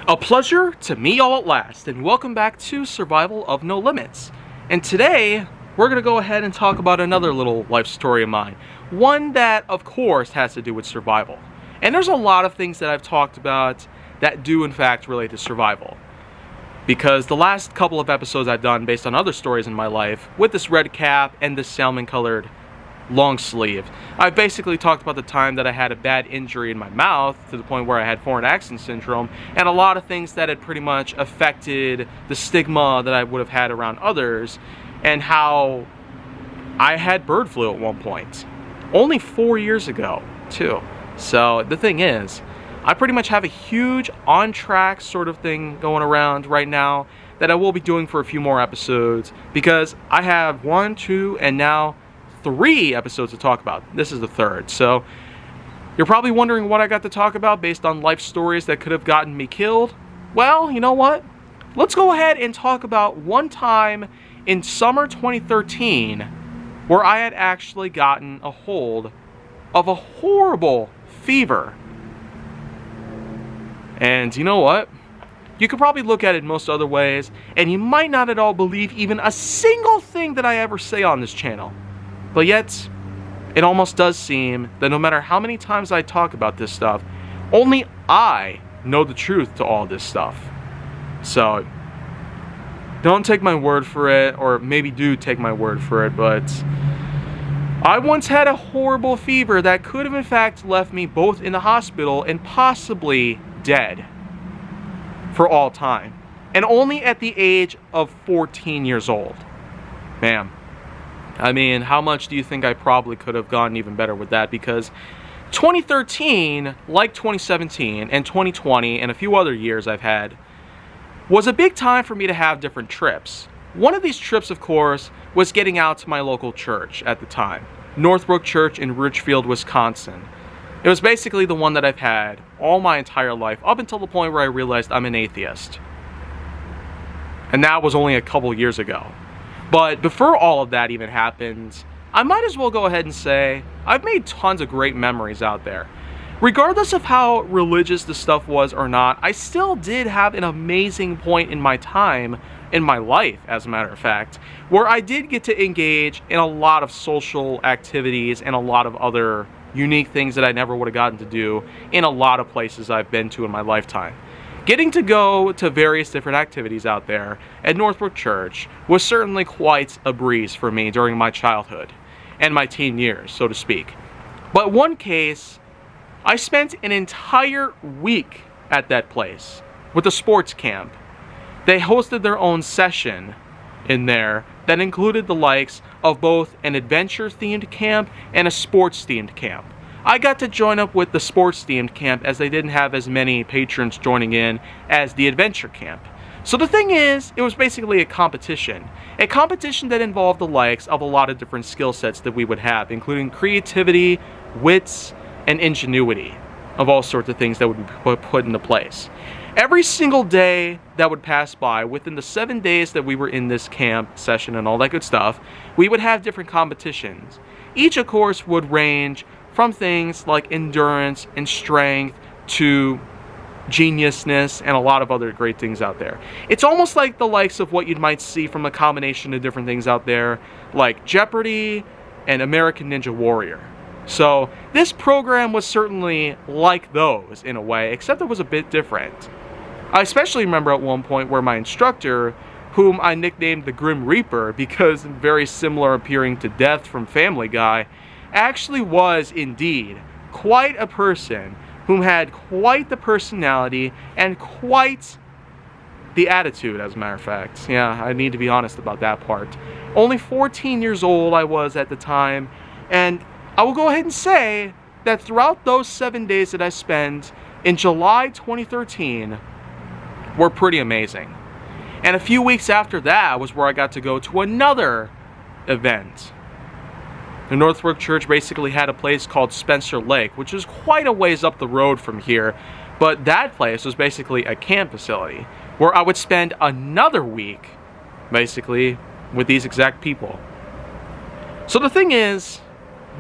A pleasure to meet y'all at last, and welcome back to Survival of No Limits. And today, we're going to go ahead and talk about another little life story of mine. One that, of course, has to do with survival. And there's a lot of things that I've talked about that do, in fact, relate to survival. Because the last couple of episodes I've done based on other stories in my life, with this red cap and this salmon-colored long sleeve, I've basically talked about the time that I had a bad injury in my mouth to the point where I had foreign accent syndrome, and a lot of things that had pretty much affected the stigma that I would have had around others, and how I had bird flu at one point. Only 4 years ago, too. So the thing is, I pretty much have a huge on-track sort of thing going around right now that I will be doing for a few more episodes, because I have 1, 2, and now 3 episodes to talk about. This is the third. So you're probably wondering what I got to talk about based on life stories that could have gotten me killed. Well, you know what? Let's go ahead and talk about one time in summer 2013 where I had actually gotten a hold of a horrible fever. And you know what? You could probably look at it most other ways, and you might not at all believe even a single thing that I ever say on this channel. But yet, it almost does seem that no matter how many times I talk about this stuff, only I know the truth to all this stuff. So, don't take my word for it, or maybe do take my word for it, but I once had a horrible fever that could have in fact left me both in the hospital and possibly dead for all time. And only at the age of 14 years old. Man. I mean, how much do you think I probably could have gotten even better with that? Because 2013, like 2017 and 2020 and a few other years I've had, was a big time for me to have different trips. One of these trips, of course, was getting out to my local church at the time, Northbrook Church in Ridgefield, Wisconsin. It was basically the one that I've had all my entire life, up until the point where I realized I'm an atheist. And that was only a couple years ago. But before all of that even happened, I might as well go ahead and say I've made tons of great memories out there. Regardless of how religious the stuff was or not, I still did have an amazing point in my time, in my life as a matter of fact, where I did get to engage in a lot of social activities and a lot of other unique things that I never would have gotten to do in a lot of places I've been to in my lifetime. Getting to go to various different activities out there at Northbrook Church was certainly quite a breeze for me during my childhood and my teen years, so to speak. But one case, I spent an entire week at that place with a sports camp. They hosted their own session in there that included the likes of both an adventure-themed camp and a sports-themed camp. I got to join up with the sports-themed camp as they didn't have as many patrons joining in as the adventure camp. So the thing is, it was basically a competition that involved the likes of a lot of different skill sets that we would have, including creativity, wits, and ingenuity of all sorts of things that would be put into place. Every single day that would pass by, within the 7 days that we were in this camp session and all that good stuff, we would have different competitions. Each, of course, would range from things like endurance and strength to geniusness and a lot of other great things out there. It's almost like the likes of what you might see from a combination of different things out there, like Jeopardy and American Ninja Warrior. So this program was certainly like those in a way, except it was a bit different. I especially remember at one point where my instructor, whom I nicknamed the Grim Reaper because very similar appearing to Death from Family Guy, actually was indeed quite a person whom had quite the personality and quite the attitude, as a matter of fact. Yeah, I need to be honest about that part. Only 14 years old I was at the time, and I will go ahead and say that throughout those 7 days that I spent in July 2013 were pretty amazing. And a few weeks after that was where I got to go to another event. The Northbrook Church basically had a place called Spencer Lake, which is quite a ways up the road from here, but that place was basically a camp facility where I would spend another week, basically, with these exact people. So the thing is,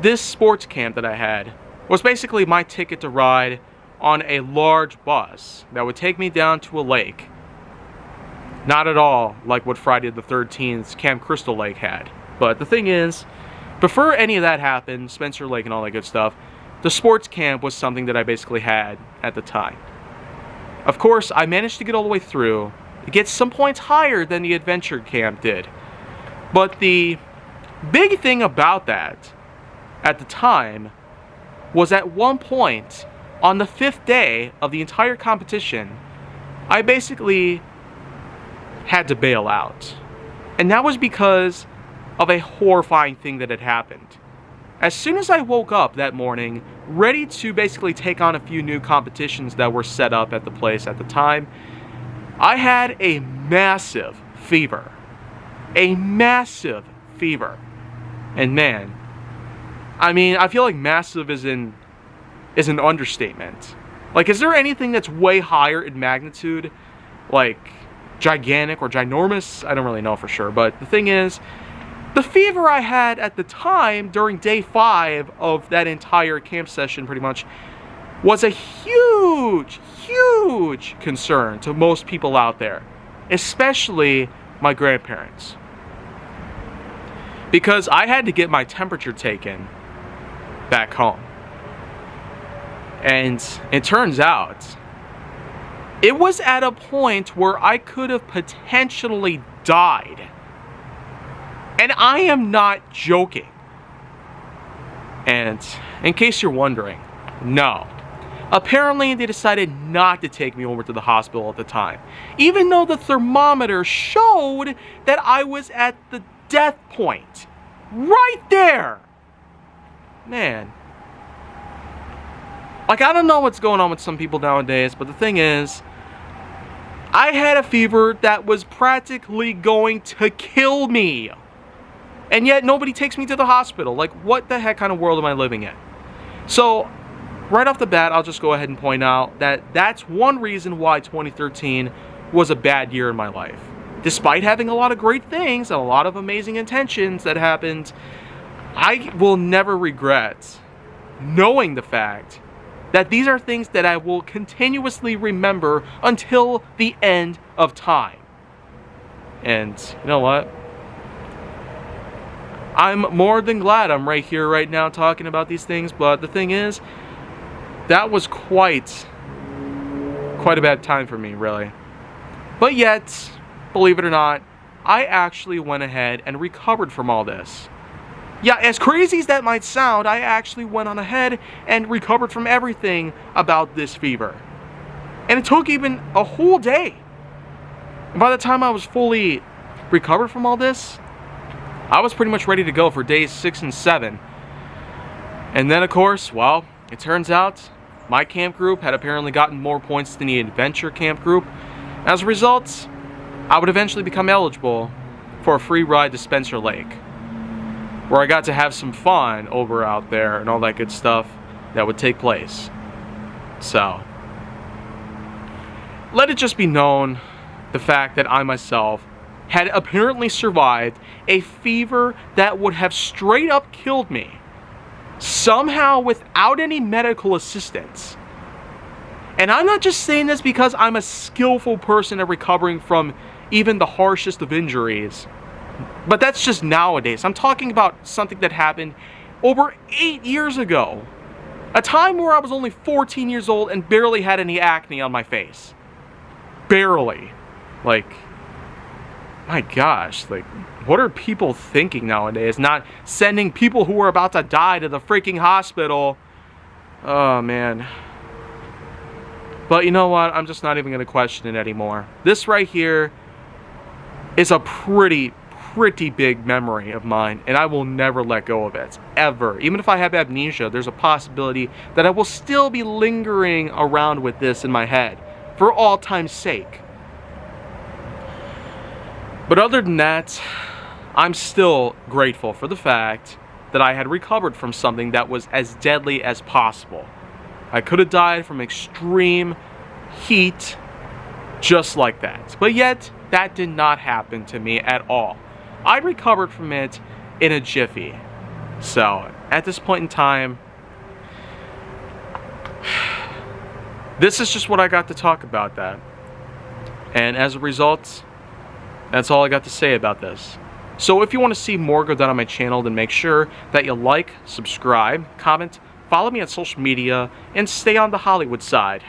this sports camp that I had was basically my ticket to ride on a large bus that would take me down to a lake. Not at all like what Friday the 13th's Camp Crystal Lake had. But the thing is, before any of that happened, Spencer Lake and all that good stuff, the sports camp was something that I basically had at the time. Of course, I managed to get all the way through. It gets some points higher than the adventure camp did. But the big thing about that, at the time, was at one point, on the 5th day of the entire competition, I basically had to bail out. And that was because of a horrifying thing that had happened. As soon as I woke up that morning, ready to basically take on a few new competitions that were set up at the place at the time, I had a massive fever. A massive fever. And man, I mean, I feel like massive is an understatement. Like, is there anything that's way higher in magnitude? Like, gigantic or ginormous? I don't really know for sure. But the thing is, the fever I had at the time during day 5 of that entire camp session pretty much was a huge, huge concern to most people out there, especially my grandparents. Because I had to get my temperature taken back home. And it turns out, it was at a point where I could have potentially died. And I am not joking. And in case you're wondering, no. Apparently they decided not to take me over to the hospital at the time, even though the thermometer showed that I was at the death point. Right there! Man. Like, I don't know what's going on with some people nowadays, but the thing is, I had a fever that was practically going to kill me. And yet nobody takes me to the hospital. Like, what the heck kind of world am I living in? So, right off the bat, I'll just go ahead and point out that that's one reason why 2013 was a bad year in my life. Despite having a lot of great things and a lot of amazing intentions that happened, I will never regret knowing the fact that these are things that I will continuously remember until the end of time. And you know what? I'm more than glad I'm right here right now talking about these things, but the thing is, that was quite a bad time for me, really. But yet, believe it or not, I actually went ahead and recovered from all this. Yeah, as crazy as that might sound, I actually went on ahead and recovered from everything about this fever. And it took even a whole day. And by the time I was fully recovered from all this, I was pretty much ready to go for days 6 and 7. And then, of course, well, it turns out my camp group had apparently gotten more points than the adventure camp group. As a result, I would eventually become eligible for a free ride to Spencer Lake, where I got to have some fun over out there and all that good stuff that would take place. So, let it just be known the fact that I myself had apparently survived a fever that would have straight up killed me, somehow without any medical assistance. And I'm not just saying this because I'm a skillful person at recovering from even the harshest of injuries, but that's just nowadays. I'm talking about something that happened over 8 years ago. A time where I was only 14 years old and barely had any acne on my face. Barely. Like, my gosh, like, what are people thinking nowadays? Not sending people who are about to die to the freaking hospital. Oh, man. But you know what? I'm just not even going to question it anymore. This right here is a pretty big memory of mine, and I will never let go of it, ever. Even if I have amnesia, there's a possibility that I will still be lingering around with this in my head for all time's sake. But other than that, I'm still grateful for the fact that I had recovered from something that was as deadly as possible. I could have died from extreme heat just like that. But yet, that did not happen to me at all. I recovered from it in a jiffy. So, at this point in time, this is just what I got to talk about that. And as a result, that's all I got to say about this. So if you want to see more go down on my channel, then make sure that you like, subscribe, comment, follow me on social media, and stay on the Hollywood side.